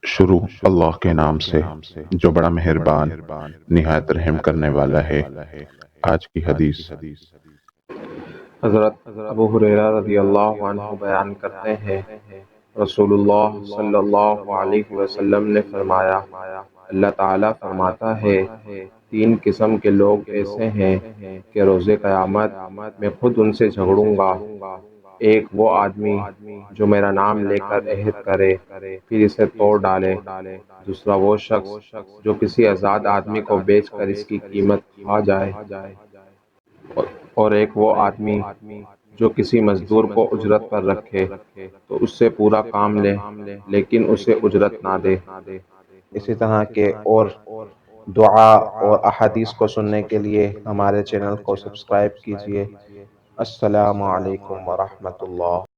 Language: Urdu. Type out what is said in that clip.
شروع اللہ کے نام سے جو بڑا مہربان نہایت رحم کرنے والا ہے۔ آج کی حدیث۔ حضرت ابو ہریرہ رضی اللہ عنہ بیان کرتے ہیں، رسول اللہ صلی اللہ علیہ وسلم نے فرمایا، اللہ تعالیٰ فرماتا ہے، تین قسم کے لوگ ایسے ہیں کہ روز قیامت میں خود ان سے جھگڑوں گا۔ ایک وہ آدمی جو میرا نام لے کر عہد کرے پھر اسے توڑ ڈالے۔ دوسرا وہ شخص جو کسی آزاد آدمی کو بیچ کر اس کی قیمت کھا جائے۔ اور ایک وہ آدمی جو کسی مزدور کو اجرت پر رکھے تو اس سے پورا کام لے لیکن اسے اجرت نہ دے۔ اسی طرح کے اور دعا اور احادیث کو سننے کے لیے ہمارے چینل کو سبسکرائب کیجیے۔ السلام علیکم ورحمۃ اللہ۔